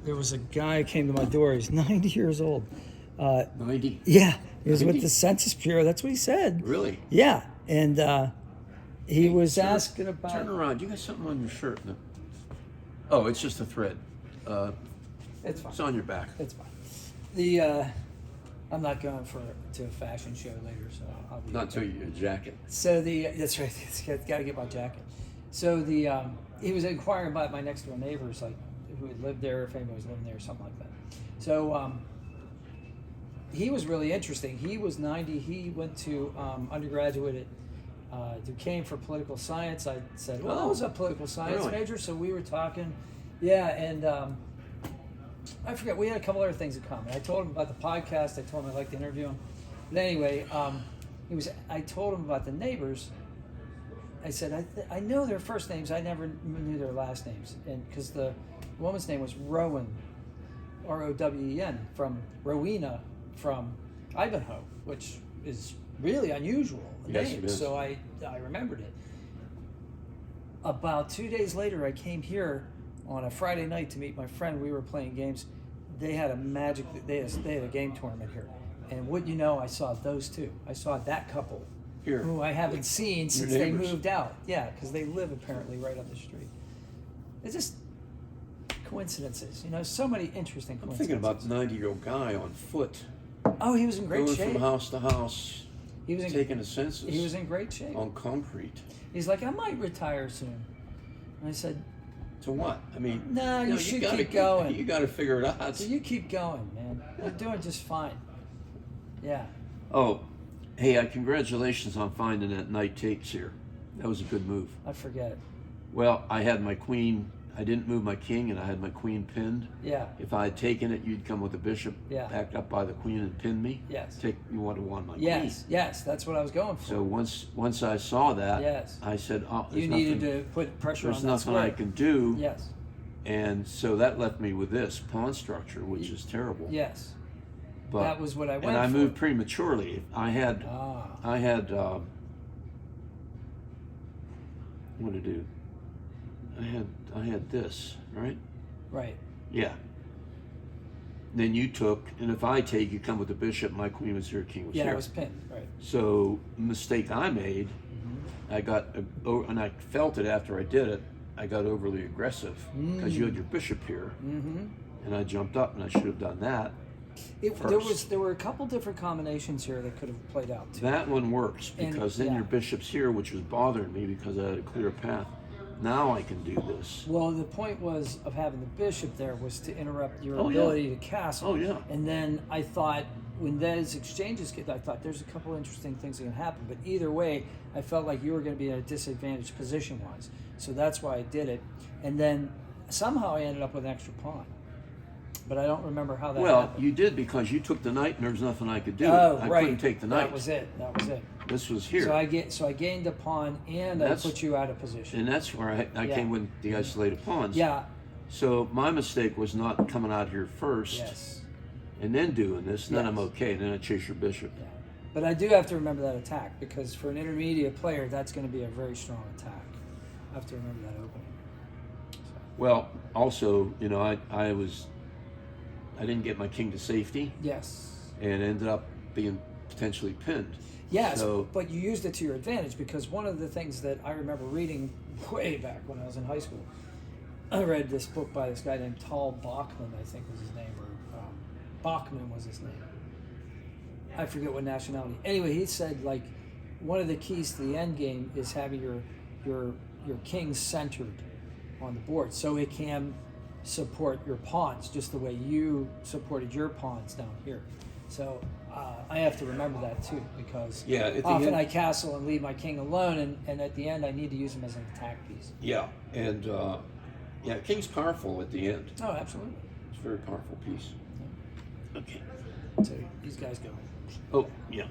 there was a guy who came to my door. He's 90 years old. 90? Yeah, he was 90? with the Census Bureau. That's what he said. Really? Yeah, and he was Sir, asking about. Turn around. You got something on your shirt. No. Oh, it's just a thread. It's fine. It's on your back. It's fine. I'm not going to a fashion show later, so I'll be. Not till your jacket. So that's right. Got to get my jacket. So he was inquiring about my next door neighbors, like who had lived there, if anybody was living there, or something like that. So he was really interesting. He was 90. He went to undergraduate at Duquesne for political science. I said, well, I was a political science major, so we were talking. Yeah, and I forget, we had a couple other things in common. I told him about the podcast. I told him I'd like to interview him. But anyway, I told him about the neighbors. I said, I know their first names. I never knew their last names. And because the woman's name was Rowen, Rowen, from Rowena, from Ivanhoe, which is really unusual name. It is. So I remembered it. About 2 days later, I came here on a Friday night to meet my friend. We were playing games. They had they had a game tournament here. And wouldn't you know, I saw those two. I saw that couple Here. who I haven't seen since Your they neighbors. moved out. Yeah, because they live apparently right up the street. It's just coincidences, so many interesting I'm coincidences. thinking about the 90-year-old guy on foot. Oh, he was in great going shape. from house to house, He was in, taking a census. He was in great shape. on concrete. He's like, I might retire soon. And I said, To what? I mean, no, you should gotta keep going. You got to figure it out. So you keep going, man. You're doing just fine. Yeah. Oh, hey, congratulations on finding that knight takes here. That was a good move. I forget. Well, I had my queen. I didn't move my king, and I had my queen pinned. Yeah. If I had taken it, you'd come with the bishop, Yeah. backed up by the queen, and pin me. Yes. You would have won my Yes. queen. Yes. That's what I was going for. So once I saw that, Yes. I said, "Oh, there's You needed nothing, to put pressure there's on that nothing square. I can do." Yes. And so that left me with this pawn structure, which is terrible. Yes. But, That was what I went and I for. moved prematurely. I had what to do? I had this, right? Right. Yeah. Then you took, and if I take, you come with the bishop. My queen was here, king was Yeah, here. it was pinned. Right. So mistake I made, I got, and I felt it after I did it. I got overly aggressive because you had your bishop here, and I jumped up, and I should have done that. There were a couple different combinations here that could have played out too. That one works And- because then yeah. your bishop's here, which was bothering me because I had a clear path. Now I can do this. Well, the point was of having the bishop there was to interrupt your Oh, yeah. ability to castle. Oh, yeah. And then I thought when those exchanges get, I thought there's a couple interesting things that can happen. But either way, I felt like you were going to be in a disadvantaged position wise. So that's why I did it. And then somehow I ended up with an extra pawn. But I don't remember how that Well, happened. you did because you took the knight and there was nothing I could do. Oh, I right. couldn't take the knight. That was it. This was here. So I gained a pawn and I That's- put you out of position. And that's where I Yeah. came with the isolated pawns. Yeah. So my mistake was not coming out here first Yes. and then doing this. And then I'm Yes. okay. Then I chase your bishop. Yeah. But I do have to remember that attack because for an intermediate player, that's going to be a very strong attack. I have to remember that opening. So, Well, also, I didn't get my king to safety yes. and ended up being potentially pinned. Yes, So, but you used it to your advantage because one of the things that I remember reading way back when I was in high school, I read this book by this guy named Tal Bachman, I think was his name, or Bachman was his name. I forget what nationality. Anyway, he said like one of the keys to the end game is having your king centered on the board so it can support your pawns just the way you supported your pawns down here. So I have to remember that too because Yeah, at the often end- I castle and leave my king alone and at the end I need to use him as an attack piece. yeah. And, king's powerful at the end. Oh, absolutely. It's a very powerful piece. Okay. So these guys go. Oh, yeah.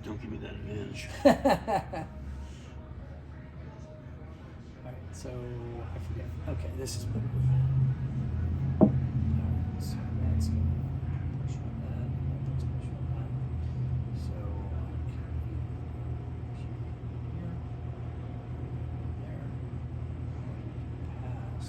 Don't give me that advantage. All right, so I forget. Okay, this is what. All right, so that's going to push on that. That puts pressure on that. So here, there, pass,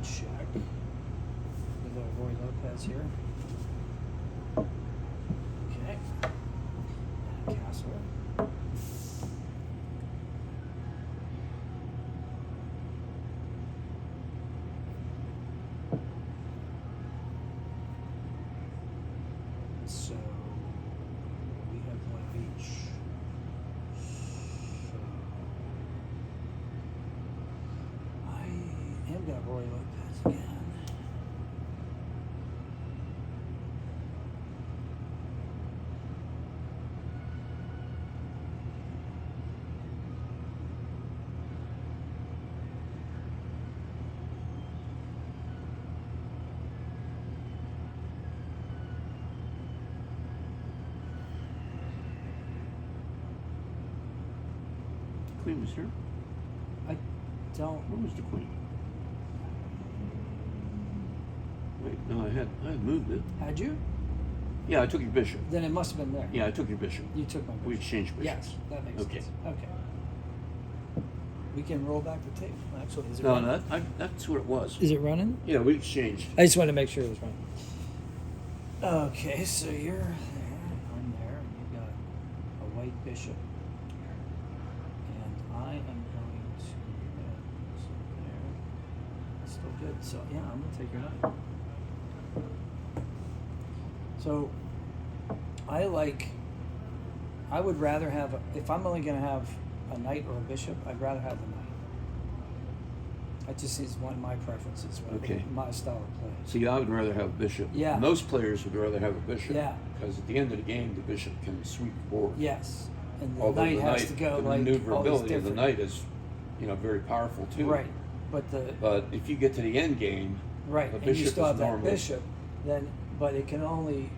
check. A little Roy Lopez here. Okay. Castle. So we have one of each. So I am going to Roy Lopez again. Queen was here. I don't. Where was the queen? Wait, no, I had moved it. Had you? Yeah, I took your bishop. Then it must have been there. Yeah, I took your bishop. You took my bishop. We exchanged bishops. Yes, that makes Okay. sense. Okay. We can roll back the tape. Actually, is it No, running? that's what it was. Is it running? Yeah, we exchanged. I just wanted to make sure it was running. Okay, so you're there. I'm there. You've got a white bishop. And I am going to so there. That's still good. So yeah, I'm gonna take your knight. So I would rather have if I'm only gonna have a knight or a bishop, I'd rather have the knight. That just is one of my preferences, Okay. my style of play. See, I would rather have a bishop. Yeah. Most players would rather have a bishop. Yeah. Because at the end of the game, the bishop can sweep the board. Yes, and the Although knight the has knight, to go the like all these maneuverability of the different. knight is, very powerful too. Right, but But if you get to the end game, right, the and you bishop still is have that normally bishop, then but it can only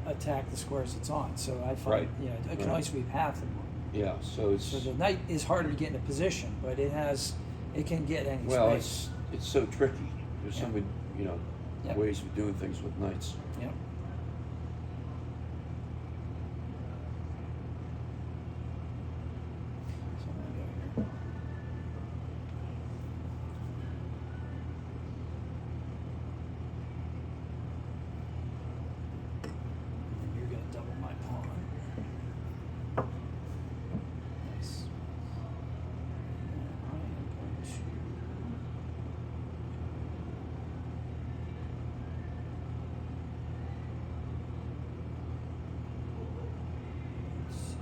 attack the squares it's on. So I find Right, it can right. only sweep half the board. yeah. So it's So the knight is harder to get in a position, but it can get any well, space. it's so tricky. There's Yeah. so many Yep. ways of doing things with knights. Yep. So I'm gonna go here. And you're gonna double my pawn. Nice. And I am going to. Let's see.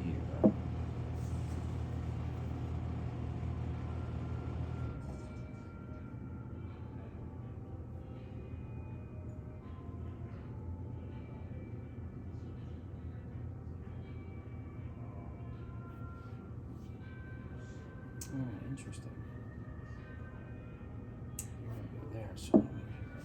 Here. Oh, interesting. You're gonna go there, so I'll move here.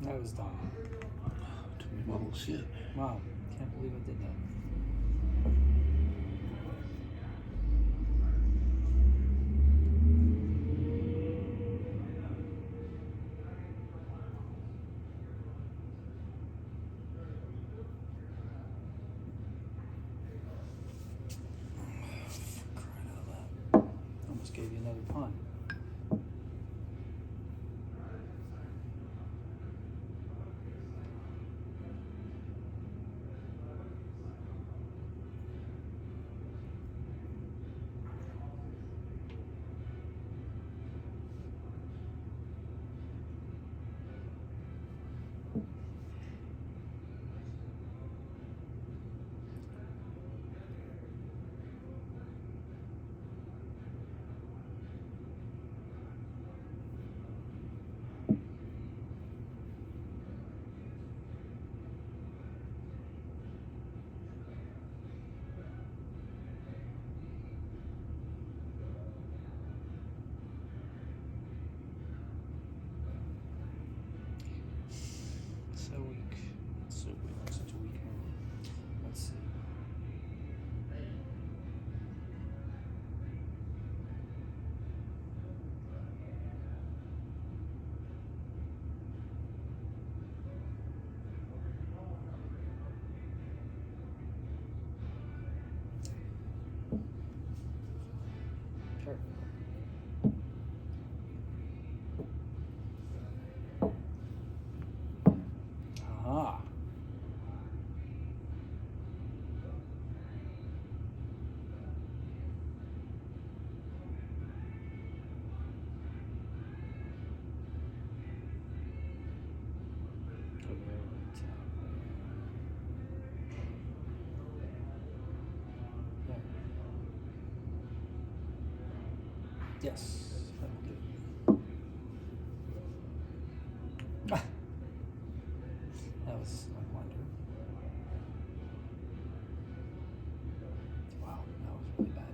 That was dumb. Took me a while to see it. Wow, can't believe I did that. For crying out loud. Almost gave you another pun. So weak. So weak. Such a weak hand. Let's see. Perfect. Aha. Over there on top. There. Yes, that'll do. Ah, that was a wonder. Wow, that was really bad.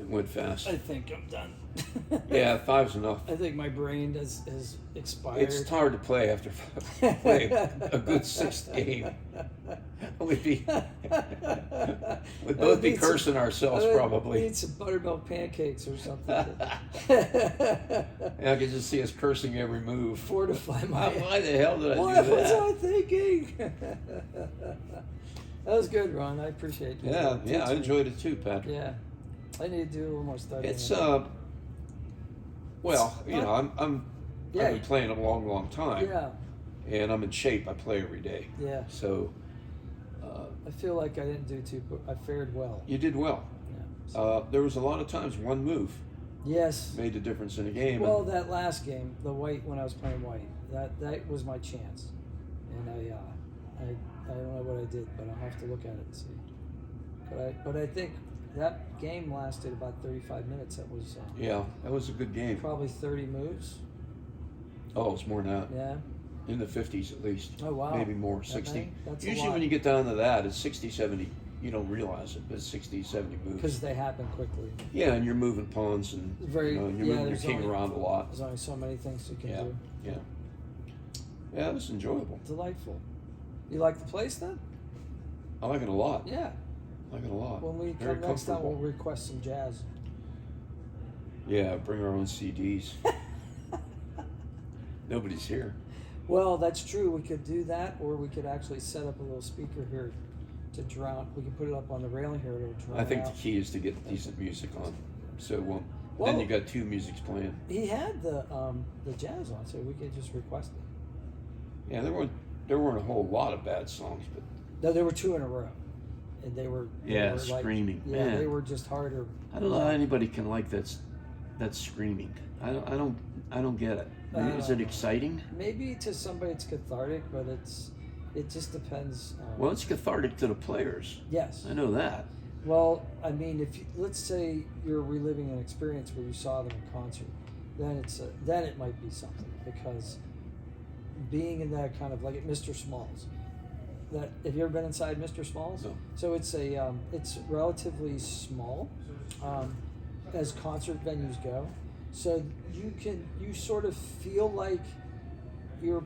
Went fast. I think I'm done. Yeah, 5's enough. I think my brain has expired. It's hard to play after play a good sixth game. We'd both be cursing ourselves probably. Eat some buttermilk pancakes or something. I could just see us cursing every move. Fortify my. Why the hell did I do What that? was I thinking? That was good, Ron. I appreciate you. Yeah, I enjoyed it too, Patrick. Yeah, I need to do a little more studying. It's well, you know, I've been playing a long time. Yeah. And I'm in shape. I play every day. Yeah. So. I feel like I didn't do too, but I fared well. You did well. Yeah. So. There was a lot of times one move. Yes. Made the difference in the game. Well, that last game, the white, when I was playing white, that was my chance, and I don't know what I did, but I'll have to look at it and see. But I think that game lasted about 35 minutes. That was yeah, that was a good game. Probably 30 moves. Oh, it's more than that. Yeah. In the 50s at least. Oh, wow. Maybe more, 60. That's Usually when you get down to that, it's 60, 70. You don't realize it, but it's 60, 70 moves. Because they happen quickly. Yeah, and you're moving pawns and, and you're moving your king around a lot. There's only so many things you can do. Yeah. Yeah, it was enjoyable. Delightful. You like the place then? I like it a lot. Yeah. I like it a lot. When we Very come next time, we'll request some jazz. Yeah, bring our own CDs. Nobody's here. Well, that's true. We could do that, or we could actually set up a little speaker here to drown. We can put it up on the railing here to drown I think out. the key is to get decent music on. So Well, then you got two musics playing. He had the jazz on, so we could just request it. Yeah, there weren't a whole lot of bad songs, but No, there were two in a row, and they were screaming. Yeah, Man. they were just harder. I don't know how anybody can like that screaming. I don't get it. Is it exciting? Maybe to somebody it's cathartic, but it just depends. Well, it's cathartic to the players. Yes. I know that. Well, I mean, let's say you're reliving an experience where you saw them in concert, then it might be something, because being in that kind of, like at Mr. Small's, that, have you ever been inside Mr. Small's? No. So it's it's relatively small, as concert venues go. So you sort of feel like you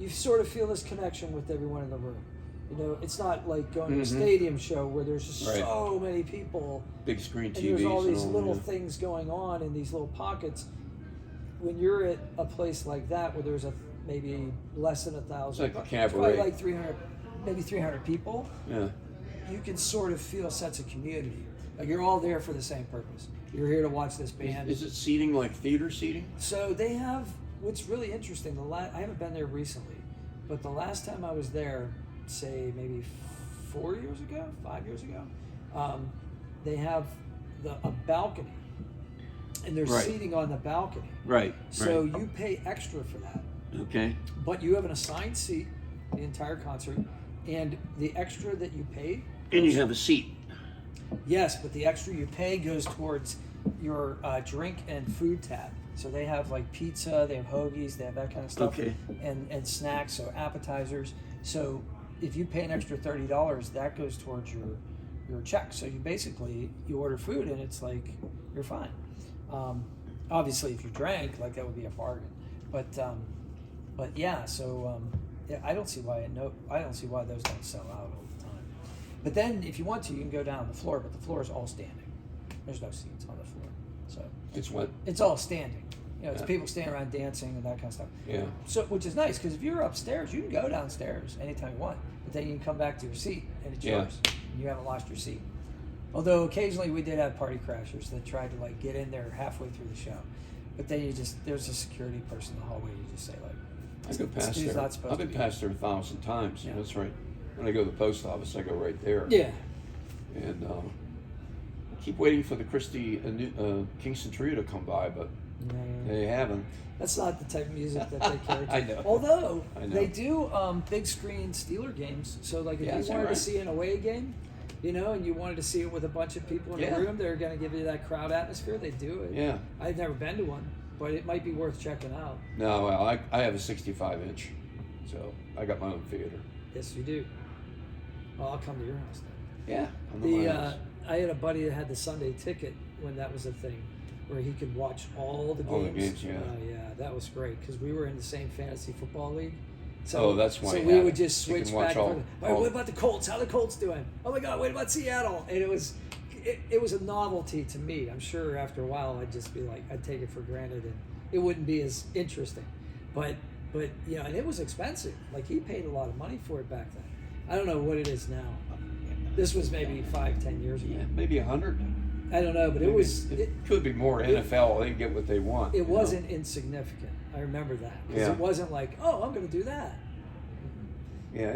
sort of feel this connection with everyone in the room. You know, it's not like going to a stadium show where there's just so many people. Big screen TVs. And there's all these little things going on in these little pockets. When you're at a place like that where there's maybe less than 1,000, it's like a cabaret. probably like 300, maybe 300 people. Yeah. You can sort of feel a sense of community. Like you're all there for the same purpose. You're here to watch this band. Is it seating like theater seating? So they have, what's really interesting, I haven't been there recently, but the last time I was there, say maybe 5 years ago, they have a balcony, and there's seating on the balcony. Right. So you pay extra for that. Okay. But you have an assigned seat the entire concert, and the extra that you pay. And you have a seat. Yes, but the extra you pay goes towards your drink and food tab. So they have like pizza, they have hoagies, they have that kind of stuff, and snacks, so appetizers. So if you pay an extra $30, that goes towards your check. So you order food, and it's like you're fine. Obviously, if you drank, like that would be a bargain. But yeah, so I don't see why those don't sell out all the time. But then, if you want to, you can go down on the floor, but the floor is all standing. There's no seats on the floor. So it's what? It's all standing. You know, it's people standing around dancing and that kind of stuff. Yeah. So, which is nice, because if you're upstairs, you can go downstairs anytime you want, but then you can come back to your seat, and it's yours, and you haven't lost your seat. Although occasionally we did have party crashers that tried to like get in there halfway through the show, but then there's a security person in the hallway. You just say like, I go past there. I've been past there 1,000 times. Yeah. That's right. When I go to the post office, I go right there. Yeah. And I keep waiting for the Christie Kingston Trio to come by, but they haven't. That's not the type of music that they care to. I know. Although they do big screen Steeler games. So like if you wanted to see an away game, you know, and you wanted to see it with a bunch of people in the room, they're going to give you that crowd atmosphere. They do it. Yeah. I've never been to one, but it might be worth checking out. No, well, I have a 65-inch, so I got my own theater. Yes, you do. Well, I'll come to your house then. Yeah. I had a buddy that had the Sunday ticket when that was a thing, where he could watch all the games. All the games, yeah. Yeah, that was great, because we were in the same fantasy football league, So, that's why So you we have would it. just You can switch watch back and all- forth. All right, all- what about the Colts? How the Colts doing? Oh my God, what about Seattle? And it was a novelty to me. I'm sure after a while I'd just be like, I'd take it for granted and it wouldn't be as interesting. But you know, and it was expensive. Like he paid a lot of money for it back then. I don't know what it is now. This was maybe 5-10 years ago. Yeah, maybe 100. I don't know, but Maybe it could be more. NFL, they get what they want. it wasn't insignificant. I remember that. Because Yeah. it wasn't like, oh, I'm going to do that. Yeah,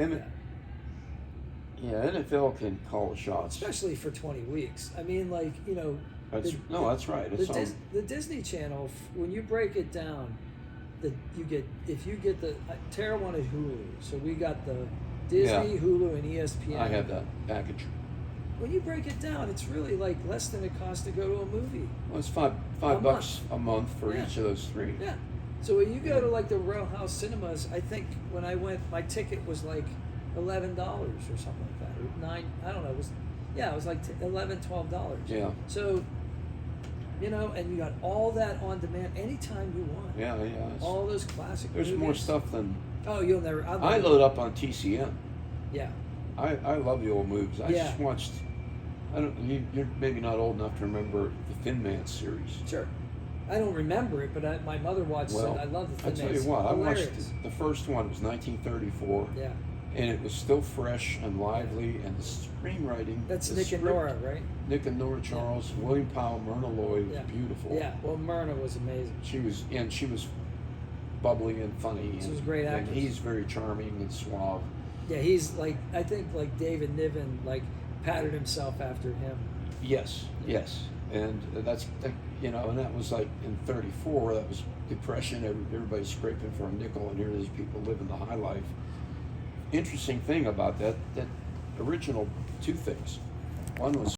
NFL can call the shots. Especially for 20 weeks. I mean, like, you know. That's right. It's The Disney Channel, when you break it down, if you get the Tara wanted Hulu, so we got the Disney, Hulu, and ESPN. I have that package. When you break it down, it's really like less than it costs to go to a movie. Well, it's $5 a month for each of those three. Yeah. So when you go to like the Row House Cinemas, I think when I went, my ticket was like $11 or something like that, or $9. I don't know. It was like $11, $12. Yeah. So, you know, and you got all that on demand anytime you want. Yeah. All those classic There's movies. more stuff than. Oh, you'll never. I load up on TCM. Yeah. I love the old movies. I Yeah. just watched. You're maybe not old enough to remember the Thin Man series. Sure. I don't remember it, but my mother watched it. I love the Thin I tell Man. you what, I watched Hilarious. the first one. It was 1934. Yeah. And it was still fresh and lively, and the screenwriting. That's the Nick script, and Nora, right? Nick and Nora Charles, William Powell, Myrna Loy was beautiful. Yeah. Well, Myrna was amazing. She was bubbly and funny. She was a great And actress. he's very charming and suave. Yeah, he's like, I think like David Niven like patterned himself after him. Yes. And that's, you know, and that was like in 34, that was Depression, everybody's scraping for a nickel, and here these people living the high life. Interesting thing about that original two things. One was